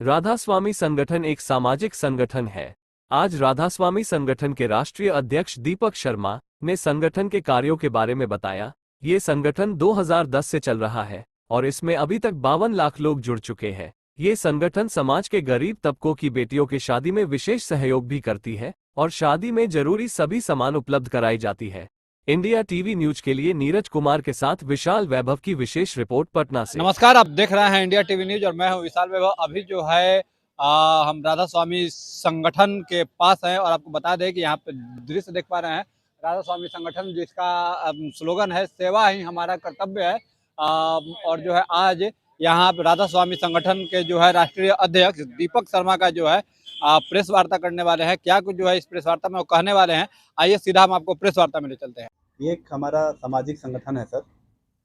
राधास्वामी संगठन एक सामाजिक संगठन है। आज राधास्वामी संगठन के राष्ट्रीय अध्यक्ष दीपक शर्मा ने संगठन के कार्यों के बारे में बताया। ये संगठन 2010 से चल रहा है और इसमें अभी तक 52 लाख लोग जुड़ चुके हैं। ये संगठन समाज के गरीब तबकों की बेटियों की शादी में विशेष सहयोग भी करती है और शादी में जरूरी सभी सामान उपलब्ध कराई जाती है। इंडिया टीवी न्यूज के लिए नीरज कुमार के साथ विशाल वैभव की विशेष रिपोर्ट पटना से। नमस्कार, आप देख रहे हैं इंडिया टीवी न्यूज और मैं हूं विशाल वैभव। अभी जो है हम राधा स्वामी संगठन के पास हैं और आपको बता दें कि यहाँ पे दृश्य देख पा रहे हैं राधा स्वामी संगठन जिसका स्लोगन है सेवा ही हमारा कर्तव्य है। और जो है आज यहाँ पे राधा स्वामी संगठन के जो है राष्ट्रीय अध्यक्ष दीपक शर्मा का जो है प्रेस वार्ता करने वाले हैं। क्या कुछ जो है इस प्रेस वार्ता में वो कहने वाले हैं, आइए सीधा हम आपको प्रेस वार्ता में ले चलते हैं। ये एक हमारा सामाजिक संगठन है सर।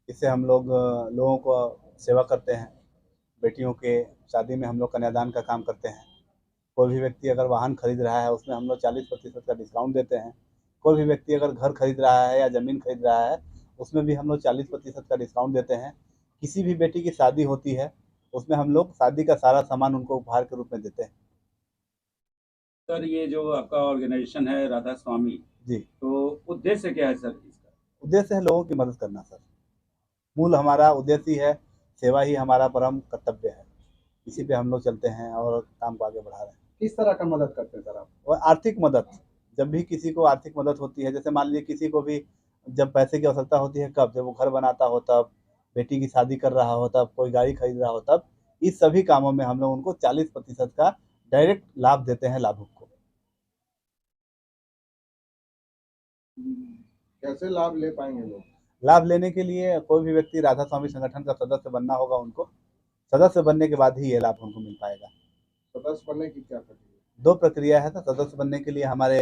इससे हम लोग लोगों को सेवा करते हैं। बेटियों के शादी में हम लोग कन्यादान का काम करते हैं। कोई भी व्यक्ति अगर वाहन खरीद रहा है उसमें हम लोग 40% का डिस्काउंट देते हैं। कोई भी व्यक्ति अगर घर खरीद रहा है या ज़मीन खरीद रहा है उसमें भी हम लोग 40% का डिस्काउंट देते हैं। किसी भी बेटी की शादी होती है उसमें हम लोग शादी का सारा सामान उनको उपहार के रूप में देते हैं। सर, ये जो आपका ऑर्गेनाइजेशन है राधा स्वामी जी, तो उद्देश्य क्या है सर इसका? उद्देश्य है लोगों की मदद करना सर। मूल हमारा उद्देश्य ही है, सेवा ही हमारा परम कर्तव्य है। इसी पे हम लोग चलते हैं और काम को आगे बढ़ा रहे हैं। किस तरह का मदद करते हैं सर आप? और आर्थिक मदद, जब भी किसी को आर्थिक मदद होती है, जैसे मान लीजिए किसी को भी जब पैसे की आवश्यकता होती है, कब? जब वो घर बनाता हो तब, बेटी की शादी कर रहा हो तब, कोई गाड़ी खरीद रहा हो तब, इस सभी कामों में हम लोग उनको 40% का डायरेक्ट लाभ देते हैं लाभुक को। कैसे लाभ ले पाएंगे लोग? लाभ लेने के लिए कोई भी व्यक्ति राधा स्वामी संगठन का सदस्य बनना होगा उनको। सदस्य बनने के बाद ही ये लाभ उनको मिल पाएगा। सदस्य बनने की क्या प्रक्रिया? 2 प्रक्रिया है। तो सदस्य बनने के लिए हमारे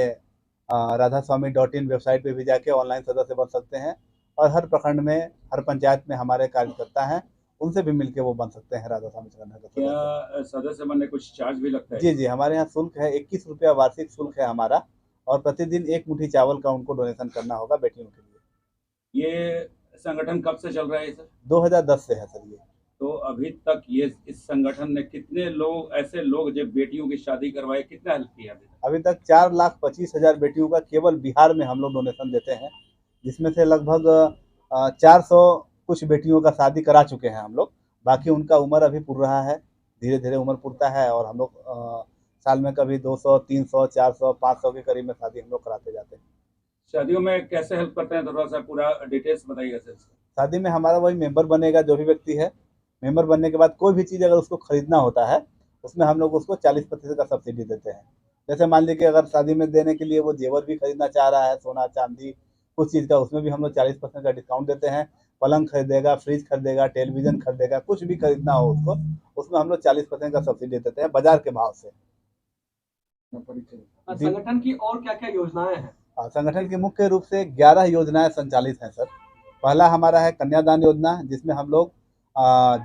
radhaswamy.in वेबसाइट पे भी जाके ऑनलाइन सदस्य बन सकते हैं और हर प्रखंड में, हर पंचायत में हमारे कार्यकर्ता हैं, उनसे भी मिलके वो बन सकते हैं राधा स्वामी संगठन का सदस्य। क्या सदस्य बनने कुछ चार्ज भी लगता है? जी जी, हमारे यहाँ शुल्क है, 21 रुपया वार्षिक शुल्क है हमारा और प्रतिदिन 1 मुट्ठी चावल का उनको डोनेशन करना होगा बेटियों के लिए। ये संगठन कब से चल रहा है सर? 2010 से है सर ये। तो अभी तक ये इस संगठन ने कितने लोग, ऐसे लोग जो बेटियों की शादी करवाए, कितना हेल्प किया अभी तक 4,25,000 बेटियों का केवल बिहार में हम लोग डोनेशन देते हैं, जिसमें से लगभग 400 कुछ बेटियों का शादी करा चुके हैं हम लोग। बाकी उनका उम्र अभी पुर रहा है, धीरे धीरे उम्र पुरता है और हम लोग साल में कभी 200, 300, 400, 500 के करीब में शादी हम लोग कराते जाते हैं। शादियों में कैसे हेल्प करते हैं, थोड़ा सा पूरा डिटेल्स बताइएगा सर। शादी में हमारा वही मेंबर बनेगा जो भी व्यक्ति है। मेंबर बनने के बाद कोई भी चीज़ अगर उसको खरीदना होता है उसमें हम लोग उसको 40% का सब्सिडी देते हैं। जैसे मान लीजिए कि अगर शादी में देने के लिए वो जेवर भी खरीदना चाह रहा है, सोना चांदी कुछ चीज़ का, उसमें भी हम लोग 40% का डिस्काउंट देते हैं। पलंग खरीदेगा, फ्रिज खरीदेगा, टेलीविज़न खरीदेगा, कुछ भी खरीदना हो उसको, उसमें हम लोग 40% का सब्सिडी देते हैं बाजार के भाव से। संगठन की और क्या क्या योजनाएं हैं? संगठन की मुख्य रूप से 11 योजनाएं संचालित हैं सर। पहला हमारा है कन्यादान योजना, जिसमें हम लोग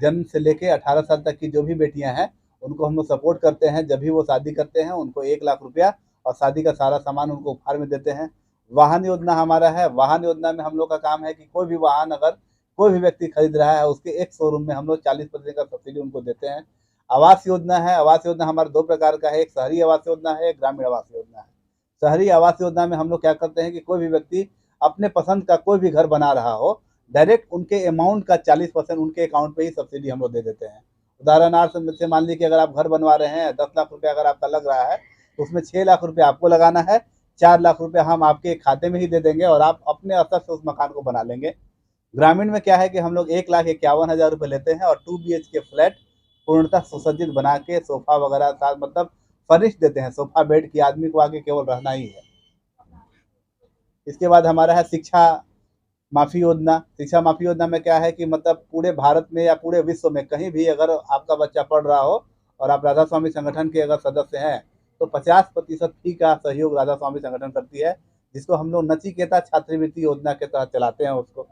जन्म से लेके 18 साल तक की जो भी बेटियां हैं उनको हम लोग सपोर्ट करते हैं। जब भी वो शादी करते हैं उनको 1 लाख रुपया और शादी का सारा सामान उनको उपहार में देते हैं। वाहन योजना हमारा है। वाहन योजना में हम लोग का काम है कि कोई भी वाहन अगर कोई भी व्यक्ति खरीद रहा है उसके एक शोरूम में हम लोग 40% का सब्सिडी उनको देते हैं। आवास योजना है। आवास योजना हमारे 2 प्रकार का है, एक शहरी आवास योजना है, एक ग्रामीण आवास योजना है। शहरी आवास योजना में हम लोग क्या करते हैं कि कोई भी व्यक्ति अपने पसंद का कोई भी घर बना रहा हो, डायरेक्ट उनके अमाउंट का 40% उनके अकाउंट पे ही सब्सिडी हम लोग दे देते हैं। उदाहरणार्थ से मान लीजिए कि अगर आप घर बनवा रहे हैं, 10 लाख रुपया अगर आपका लग रहा है तो उसमें 6 लाख रुपया आपको लगाना है, 4 लाख रुपया हम आपके खाते में ही दे देंगे और आप अपने स्तर से उस मकान को बना लेंगे। ग्रामीण में क्या है कि हम लोग 1,51,000 रुपये लेते हैं और 2 BHK फ्लैट पूर्णतः सुसज्जित बना के सोफा वगैरह साथ मतलब फर्निश देते हैं। सोफा बेड की आदमी को आगे केवल रहना ही है। इसके बाद हमारा है शिक्षा माफ़ी योजना। शिक्षा माफ़ी योजना में क्या है कि मतलब पूरे भारत में या पूरे विश्व में कहीं भी अगर आपका बच्चा पढ़ रहा हो और आप राधा स्वामी संगठन के अगर सदस्य हैं तो 50% फी का सहयोग राधा स्वामी संगठन करती है, जिसको हम लोग नचिकेता छात्रवृत्ति योजना के तहत चलाते हैं उसको।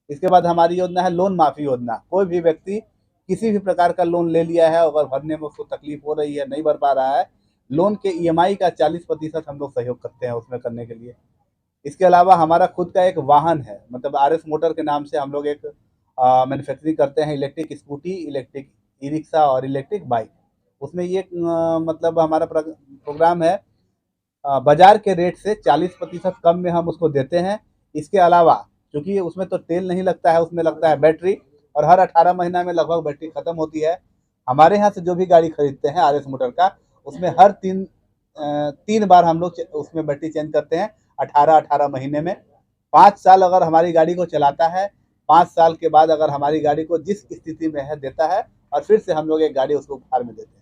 इसके बाद हमारी योजना है लोन माफ़ी योजना। कोई भी व्यक्ति किसी भी प्रकार का लोन ले लिया है, अगर भरने में उसको तकलीफ हो रही है, नहीं भर पा रहा है, लोन के EMI का 40% हम लोग सहयोग करते हैं उसमें करने के लिए। इसके अलावा हमारा खुद का एक वाहन है, मतलब RS मोटर के नाम से हम लोग एक मैन्युफैक्चरिंग करते हैं इलेक्ट्रिक स्कूटी, इलेक्ट्रिक ई-रिक्शा और इलेक्ट्रिक बाइक। उसमें ये मतलब हमारा प्रोग्राम है, बाजार के रेट से 40% कम में हम उसको देते हैं। इसके अलावा क्योंकि उसमें तो तेल नहीं लगता है, उसमें लगता है बैटरी, और हर 18 महीना में लगभग बैटरी खत्म होती है। हमारे यहाँ से जो भी गाड़ी खरीदते हैं आर एस मोटर का, उसमें हर 3 बार हम लोग उसमें बैटरी चेंज करते हैं 18 महीने में। 5 साल अगर हमारी गाड़ी को चलाता है, 5 साल के बाद अगर हमारी गाड़ी को जिस स्थिति में है देता है, और फिर से हम लोग एक गाड़ी उसको उपहार में देते हैं।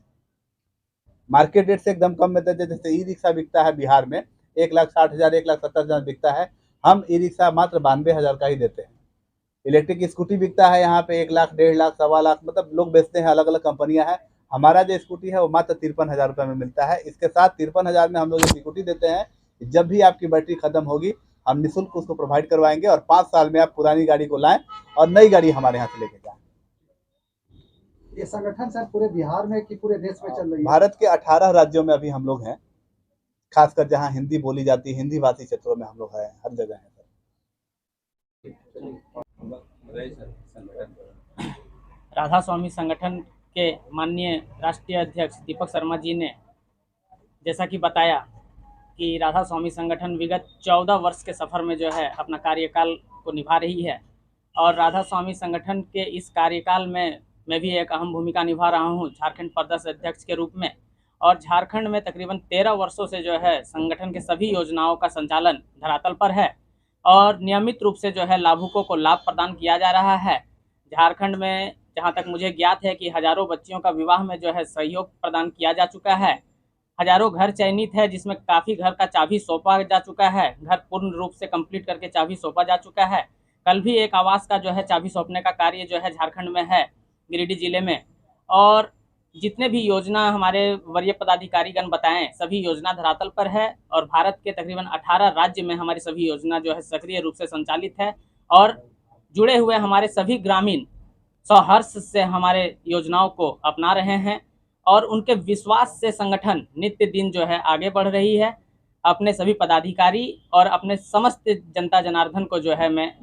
मार्केट रेट से एकदम कम में देते हैं। जैसे ई रिक्शा बिकता है बिहार में 1,60,000 1,70,000 बिकता है, हम ई रिक्शा मात्र 92,000 का ही देते हैं। इलेक्ट्रिक स्कूटी बिकता है यहाँ पे 1 लाख, 1.5 लाख, 1.25 लाख, मतलब लोग बेचते हैं, अलग अलग कंपनियां हैं। हमारा जो स्कूटी है वो मात्र 53,000 रुपये में मिलता है। इसके साथ 53,000 में हम लोग एक स्कूटी देते हैं। जब भी आपकी बैटरी खत्म होगी हम निःशुल्क उसको प्रोवाइड करवाएंगे, और 5 साल में आप पुरानी गाड़ी को लाएं और नई गाड़ी हमारे यहाँ से लेके जाएं। ये संगठन सर पूरे बिहार में कि पूरे देश में चल रही है? भारत के 18 राज्यों में अभी हम लोग हैं, खासकर जहाँ हिंदी बोली जाती है, हिंदी भाषी क्षेत्रों में हम लोग हैं, हर जगह हैं सर। राधा स्वामी संगठन के माननीय राष्ट्रीय अध्यक्ष दीपक शर्मा जी ने जैसा कि बताया कि राधा स्वामी संगठन विगत 14 वर्ष के सफ़र में जो है अपना कार्यकाल को निभा रही है, और राधा स्वामी संगठन के इस कार्यकाल में मैं भी एक अहम भूमिका निभा रहा हूं झारखंड प्रदेश अध्यक्ष के रूप में। और झारखंड में तकरीबन 13 वर्षों से जो है संगठन के सभी योजनाओं का संचालन धरातल पर है, और नियमित रूप से जो है लाभुकों को लाभ प्रदान किया जा रहा है। झारखंड में जहां तक मुझे ज्ञात है कि हज़ारों बच्चियों का विवाह में जो है सहयोग प्रदान किया जा चुका है। हज़ारों घर चयनित है जिसमें काफ़ी घर का चाबी सौंपा जा चुका है, घर पूर्ण रूप से कंप्लीट करके चाबी सौंपा जा चुका है। कल भी एक आवास का जो है चाबी सौंपने का कार्य जो है झारखंड में है, गिरिडीह जिले में। और जितने भी योजना हमारे वरीय पदाधिकारीगण बताएं, सभी योजना धरातल पर है, और भारत के तकरीबन 18 राज्य में हमारी सभी योजना जो है सक्रिय रूप से संचालित है, और जुड़े हुए हमारे सभी ग्रामीण सहर्ष से हमारे योजनाओं को अपना रहे हैं, और उनके विश्वास से संगठन नित्य दिन जो है आगे बढ़ रही है। अपने सभी पदाधिकारी और अपने समस्त जनता जनार्दन को जो है मैं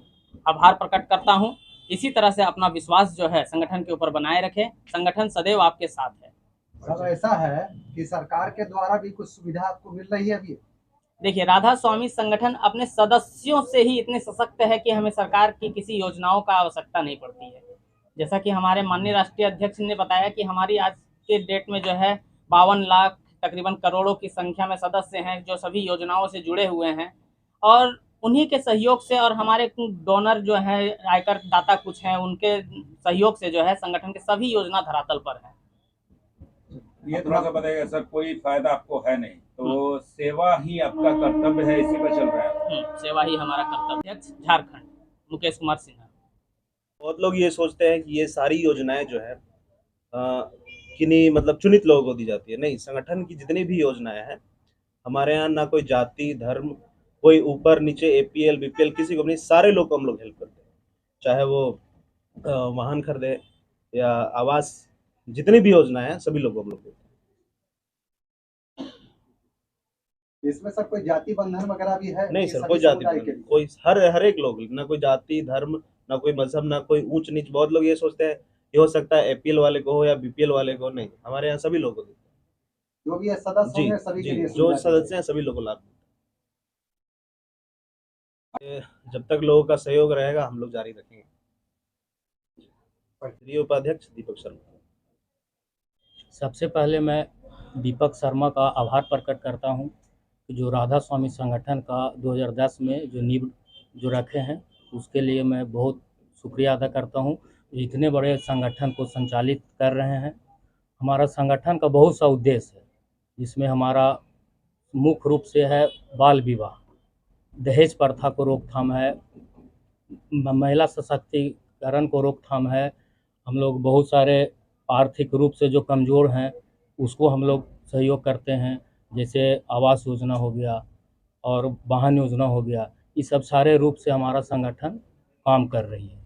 आभार प्रकट करता हूं। इसी तरह से अपना विश्वास जो है संगठन के ऊपर बनाए रखें, संगठन सदैव आपके साथ है। सर ऐसा है कि सरकार के द्वारा भी कुछ सुविधा आपको मिल रही है अभी? देखिए, राधा स्वामी संगठन अपने सदस्यों से ही इतने सशक्त है कि हमें सरकार की किसी योजनाओं का आवश्यकता नहीं पड़ती है। जैसा कि हमारे माननीय राष्ट्रीय अध्यक्ष ने बताया कि हमारी आज के डेट में जो है 52 लाख तकरीबन करोड़ों की संख्या में सदस्य हैं जो सभी योजनाओं से जुड़े हुए हैं, और उन्हीं के सहयोग से और हमारे डोनर जो है आयकर दाता कुछ हैं, उनके सहयोग से जो है संगठन के सभी योजना धरातल पर है। ये थोड़ा सा बताइएगा सर, कोई फायदा आपको है नहीं तो सेवा ही आपका कर्तव्य है, इसी पर चल रहा है? सेवा ही हमारा कर्तव्य। अध्यक्ष झारखंड मुकेश कुमार सिन्हा। बहुत लोग ये सोचते हैं कि ये सारी योजनाएं जो है किन्हीं मतलब चुनित लोगों को दी जाती है। नहीं, संगठन की जितनी भी योजनाएं हैं हमारे यहाँ ना कोई जाति धर्म, कोई ऊपर नीचे एपीएल बीपीएल किसी को नहीं, सारे लोग को हम लोग हेल्प करते हैं। चाहे वो वाहन खरीदे या आवास, जितनी भी योजनाएं हैं सभी लोग को हम लोग देते हैं। इसमें सर कोई जाति बंधन वगैरह भी है? नहीं सर, कोई जाति बंधन, कोई हर एक लोग, ना कोई जाति धर्म, ना कोई मजहब, ना कोई ऊंच नीच। बहुत लोग ये सोचते हैं ये हो सकता है एपीएल वाले को हो या बीपीएल वाले को, नहीं, हमारे यहाँ सभी लोगों को देते हैं। जो भी सदस्य होंगे सभी के लिए, जो सदस्य हैं सभी लोगों को लाभ मिलता है। जब तक लोगों का सहयोग रहेगा हम लोग जारी रखेंगे। उपाध्यक्ष दीपक शर्मा। सबसे पहले मैं दीपक शर्मा का आभार प्रकट करता हूं कि जो राधा स्वामी संगठन का 2010 में जो नींव जो रखे हैं उसके लिए मैं बहुत शुक्रिया अदा करता हूं। इतने बड़े संगठन को संचालित कर रहे हैं। हमारा संगठन का बहुत सा उद्देश्य है, जिसमें हमारा मुख्य रूप से है बाल विवाह, दहेज प्रथा को रोकथाम है, महिला सशक्तिकरण को रोकथाम है। हम लोग बहुत सारे आर्थिक रूप से जो कमज़ोर हैं उसको हम लोग सहयोग करते हैं, जैसे आवास योजना हो गया और वाहन योजना हो गया। ये सब सारे रूप से हमारा संगठन काम कर रही है।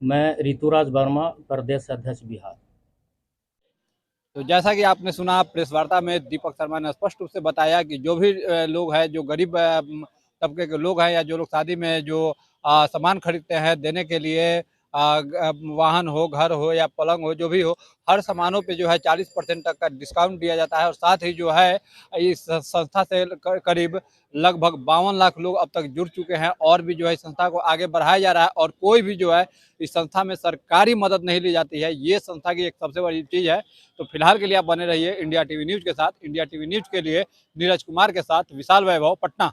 मैं ऋतुराज वर्मा, प्रदेश अध्यक्ष बिहार। तो जैसा कि आपने सुना प्रेस वार्ता में दीपक शर्मा ने स्पष्ट रूप से बताया कि जो भी लोग हैं, जो गरीब तबके के लोग हैं या जो लोग शादी में जो सामान खरीदते हैं देने के लिए वाहन हो, घर हो या पलंग हो, जो भी हो, हर सामानों पे जो है 40% तक का डिस्काउंट दिया जाता है। और साथ ही जो है इस संस्था से करीब लगभग 52 लाख लोग अब तक जुड़ चुके हैं और भी जो है इस संस्था को आगे बढ़ाया जा रहा है। और कोई भी जो है इस संस्था में सरकारी मदद नहीं ली जाती है, ये संस्था की एक सबसे बड़ी चीज़ है। तो फिलहाल के लिए आप बने रहिए इंडिया टीवी न्यूज़ के साथ। इंडिया टीवी न्यूज़ के लिए नीरज कुमार के साथ विशाल वैभव, पटना।